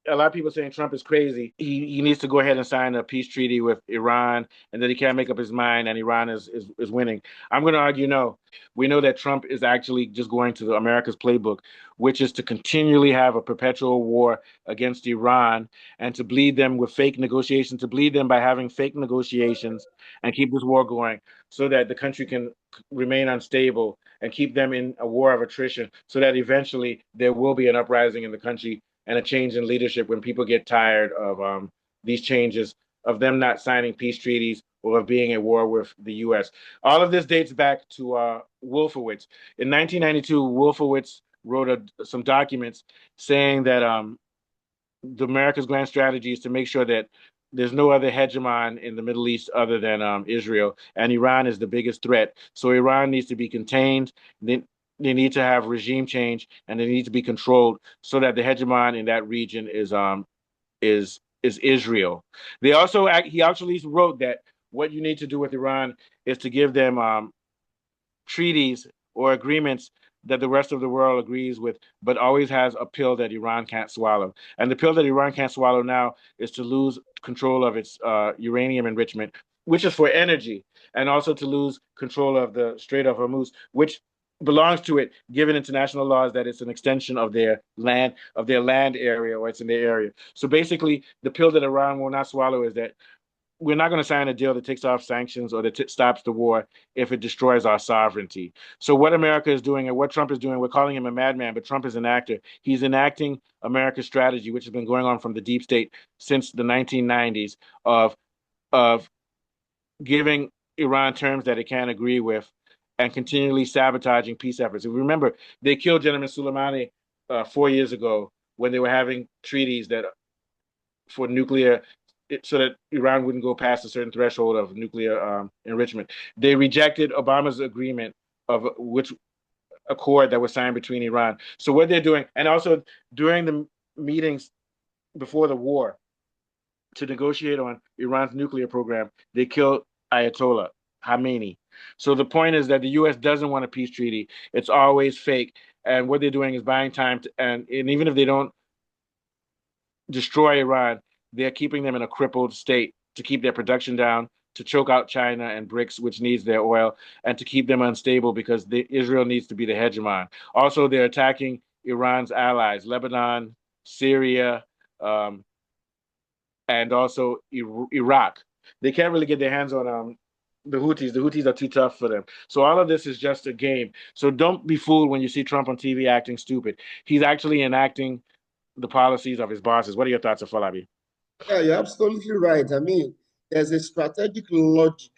a lot of people saying Trump is crazy. He needs to go ahead and sign a peace treaty with Iran, and that he can't make up his mind, and Iran is winning. I'm going to argue no. We know that Trump is actually just going to America's playbook, which is to continually have a perpetual war against Iran and to bleed them with fake negotiations, to bleed them by having fake negotiations and keep this war going so that the country can remain unstable and keep them in a war of attrition so that eventually there will be an uprising in the country and a change in leadership when people get tired of these changes, of them not signing peace treaties or of being at war with the U.S. All of this dates back to Wolfowitz. In 1992, Wolfowitz wrote some documents saying that the America's grand strategy is to make sure that there's no other hegemon in the Middle East other than Israel, and Iran is the biggest threat. So Iran needs to be contained. They need to have regime change, and they need to be controlled so that the hegemon in that region is Israel. He actually wrote that what you need to do with Iran is to give them treaties or agreements that the rest of the world agrees with, but always has a pill that Iran can't swallow. And the pill that Iran can't swallow now is to lose control of its uranium enrichment, which is for energy, and also to lose control of the Strait of Hormuz, which belongs to it, given international laws that it's an extension of their land area, or it's in their area. So basically, the pill that Iran will not swallow is that we're not going to sign a deal that takes off sanctions or that stops the war if it destroys our sovereignty. So what America is doing and what Trump is doing, we're calling him a madman, but Trump is an actor. He's enacting America's strategy, which has been going on from the deep state since the 1990s of of giving Iran terms that it can't agree with and continually sabotaging peace efforts. And remember, they killed General Soleimani 4 years ago when they were having treaties that for nuclear so that Iran wouldn't go past a certain threshold of nuclear enrichment. They rejected Obama's agreement of which accord that was signed between Iran. So what they're doing, and also during the meetings before the war to negotiate on Iran's nuclear program, they killed Ayatollah Khamenei. So the point is that the U.S. doesn't want a peace treaty. It's always fake. And what they're doing is buying time. And even if they don't destroy Iran, they're keeping them in a crippled state to keep their production down, to choke out China and BRICS, which needs their oil, and to keep them unstable because Israel needs to be the hegemon. Also, they're attacking Iran's allies, Lebanon, Syria, um, and also Iraq. They can't really get their hands on the Houthis. The Houthis are too tough for them. So all of this is just a game. So don't be fooled when you see Trump on TV acting stupid. He's actually enacting the policies of his bosses. What are your thoughts, Falabi? Yeah, you're absolutely right. I mean, there's a strategic logic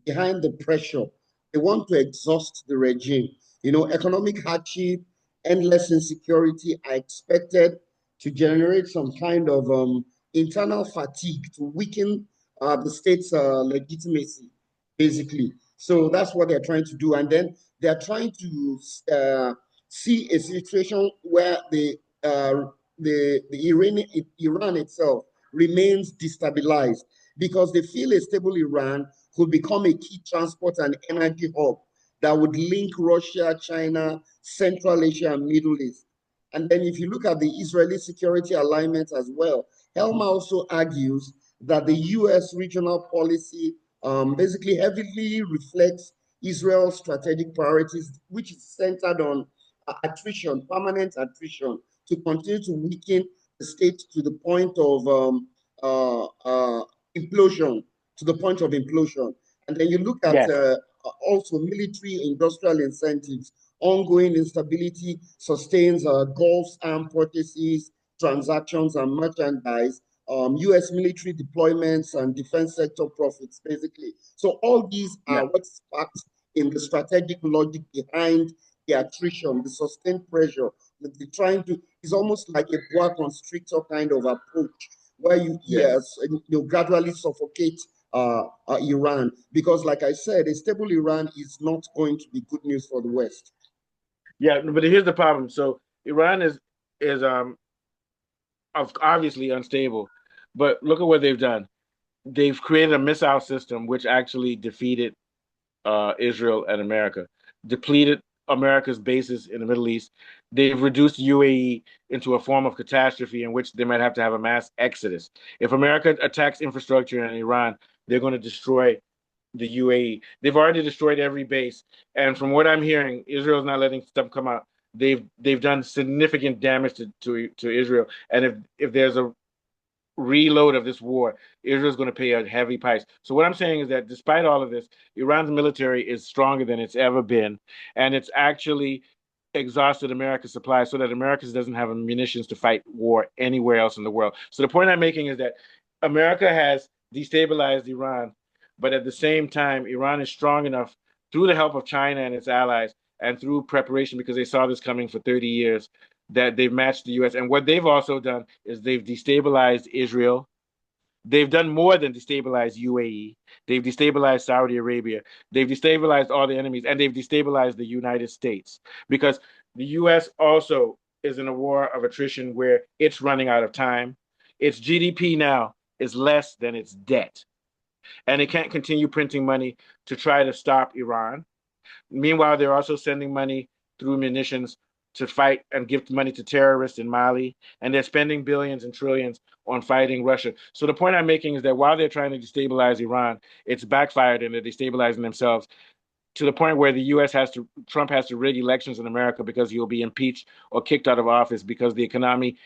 behind the pressure. They want to exhaust the regime. Economic hardship, endless insecurity are expected to generate some kind of internal fatigue to weaken the state's legitimacy, basically. So that's what they're trying to do. And then they're trying to see a situation where Iran itself remains destabilized because they feel a stable Iran could become a key transport and energy hub that would link Russia, China, Central Asia, and Middle East. And then if you look at the Israeli security alignment as well, Helma also argues that the U.S. regional policy basically heavily reflects Israel's strategic priorities, which is centered on attrition, permanent attrition, to continue to weaken the state to the point of implosion, to the point of implosion. And then you look at Yes. also military industrial incentives. Ongoing instability sustains Gulf's armed purchases, transactions, and merchandise, U.S. military deployments, and defense sector profits, basically. So all these Yeah. are what's packed in the strategic logic behind the attrition, the sustained pressure that they're trying to. It's almost like a boa constrictor kind of approach where Yes. you gradually suffocate Iran because, like I said, a stable Iran is not going to be good news for the West. Yeah, but here's the problem. So Iran is obviously unstable, but look at what they've done. They've created a missile system which actually defeated Israel and America, depleted America's bases in the Middle East. They've reduced UAE into a form of catastrophe in which they might have to have a mass exodus. If America attacks infrastructure in Iran, they're going to destroy the UAE. They've already destroyed every base, and from what I'm hearing, Israel's not letting stuff come out. They've done significant damage to Israel, and if there's a reload of this war, Israel's going to pay a heavy price. So what I'm saying is that despite all of this, Iran's military is stronger than it's ever been, and it's actually exhausted America's supply so that America doesn't have munitions to fight war anywhere else in the world. So the point I'm making is that America has destabilized Iran, but at the same time, Iran is strong enough through the help of China and its allies and through preparation because they saw this coming for 30 years that they've matched the US. And what they've also done is they've destabilized Israel. They've done more than destabilize UAE. They've destabilized Saudi Arabia. They've destabilized all the enemies, and they've destabilized the United States because the US also is in a war of attrition where it's running out of time. Its GDP now is less than its debt, and it can't continue printing money to try to stop Iran. Meanwhile, they're also sending money through munitions to fight and give money to terrorists in Mali, and they're spending billions and trillions on fighting Russia. So the point I'm making is that while they're trying to destabilize Iran, it's backfired and they're destabilizing themselves to the point where the U.S. Trump has to rig elections in America because he'll be impeached or kicked out of office because the economy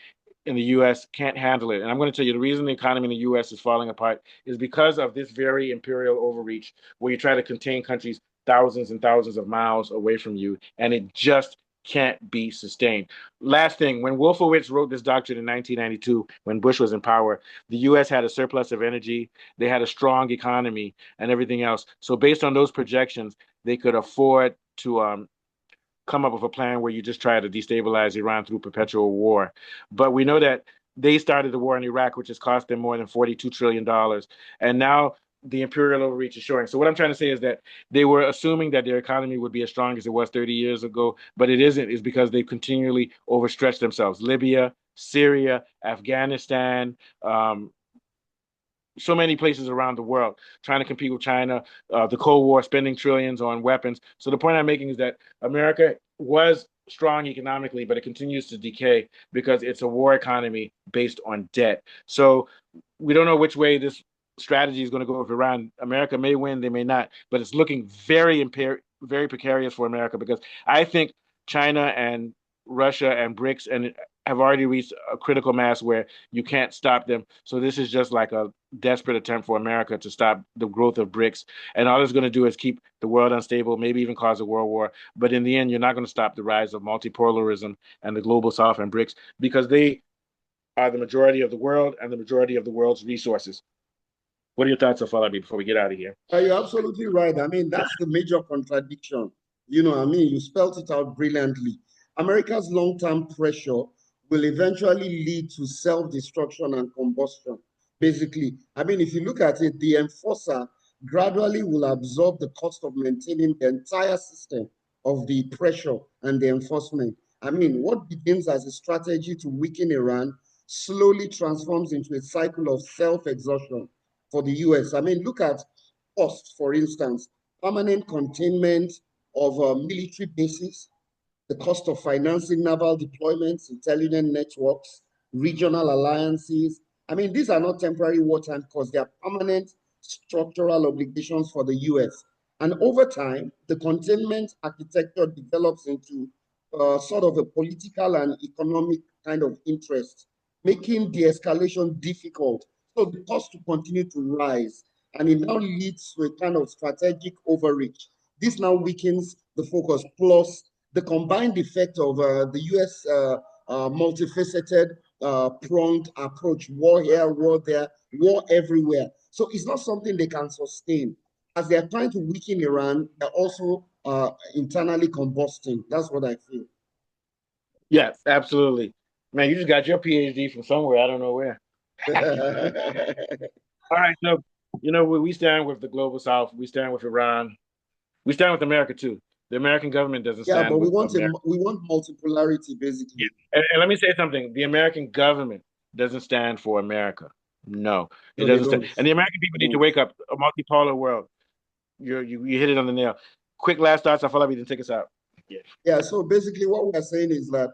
in the US can't handle it. And I'm going to tell you the reason the economy in the US is falling apart is because of this very imperial overreach where you try to contain countries thousands and thousands of miles away from you, and it just can't be sustained. Last thing, when Wolfowitz wrote this doctrine in 1992, when Bush was in power, the US had a surplus of energy, they had a strong economy, and everything else. So, based on those projections, they could afford to come up with a plan where you just try to destabilize Iran through perpetual war. But we know that they started the war in Iraq, which has cost them more than $42 trillion. And now the imperial overreach is showing. So what I'm trying to say is that they were assuming that their economy would be as strong as it was 30 years ago, but it isn't. It's because they continually overstretched themselves. Libya, Syria, Afghanistan, so many places around the world trying to compete with China, the Cold War, spending trillions on weapons. So the point I'm making is that America was strong economically, but it continues to decay because it's a war economy based on debt. So we don't know which way this strategy is going to go with Iran. America may win, they may not, but it's looking very precarious for America because I think China and Russia and BRICS and have already reached a critical mass where you can't stop them. So this is just like a desperate attempt for America to stop the growth of BRICS. And all it's going to do is keep the world unstable, maybe even cause a world war. But in the end, you're not going to stop the rise of multipolarism and the global South and BRICS because they are the majority of the world and the majority of the world's resources. What are your thoughts on Falabi before we get out of here? You're absolutely right. I mean, that's the major contradiction. I mean, you spelled it out brilliantly. America's long-term pressure will eventually lead to self-destruction and combustion. Basically, I mean, if you look at it, the enforcer gradually will absorb the cost of maintaining the entire system of the pressure and the enforcement. I mean, what begins as a strategy to weaken Iran slowly transforms into a cycle of self-exhaustion for the US. I mean, look at cost, for instance, permanent containment of military bases, the cost of financing naval deployments, intelligence networks, regional alliances. I mean, these are not temporary wartime costs, they are permanent structural obligations for the US. And over time, the containment architecture develops into sort of a political and economic kind of interest, making de escalation difficult. So the cost to continue to rise, and it now leads to a kind of strategic overreach. This now weakens the focus. Plus, the combined effect of the US multifaceted pronged approach, war here, war there, war everywhere. So it's not something they can sustain. As they are trying to weaken Iran, they're also internally combusting. That's what I feel. Yes, absolutely. Man, you just got your PhD from somewhere. I don't know where. All right, so we stand with the global South. We stand with Iran. We stand with America too. The American government doesn't Yeah, stand but we with want America. we want multipolarity Yeah. basically. And let me say something. The American government doesn't stand for America. No, it No, they doesn't stand. don't. And the American people They need to don't. wake up. A multipolar world. You hit it on the nail. Quick last thoughts. I feel like we didn't take us out. Yeah. Yeah, so basically what we're saying is that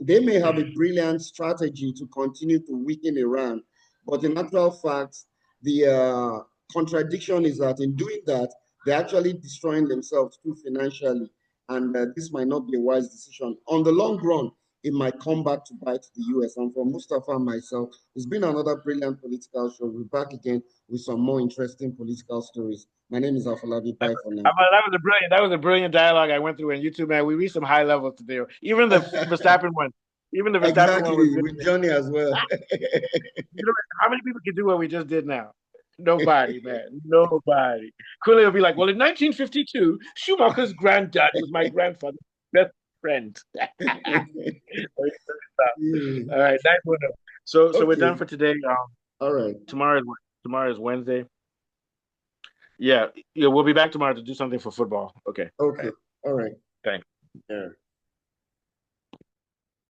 they may have a brilliant strategy to continue to weaken Iran, but in actual fact, the contradiction is that in doing that, they're actually destroying themselves too financially, and this might not be a wise decision. On the long run, it might come back to bite the US. And for Mustafa and myself, it's been another brilliant political show. We're back again with some more interesting political stories. My name is Afolabi. Bye for now. That was a brilliant dialogue I went through on YouTube, man. We reached some high levels today. Even the Verstappen one was Exactly, good. with Johnny as well. You know, how many people can do what we just did now? Nobody, man. Nobody. Quilly will be like, well, in 1952, Schumacher's granddad was my grandfather's best friend. Yeah. All right, nice one. So we're done Okay. for today. All right. Tomorrow is Wednesday. Yeah, yeah, we'll be back tomorrow to do something for football. Okay. All Okay. right. All right. Thanks. Yeah.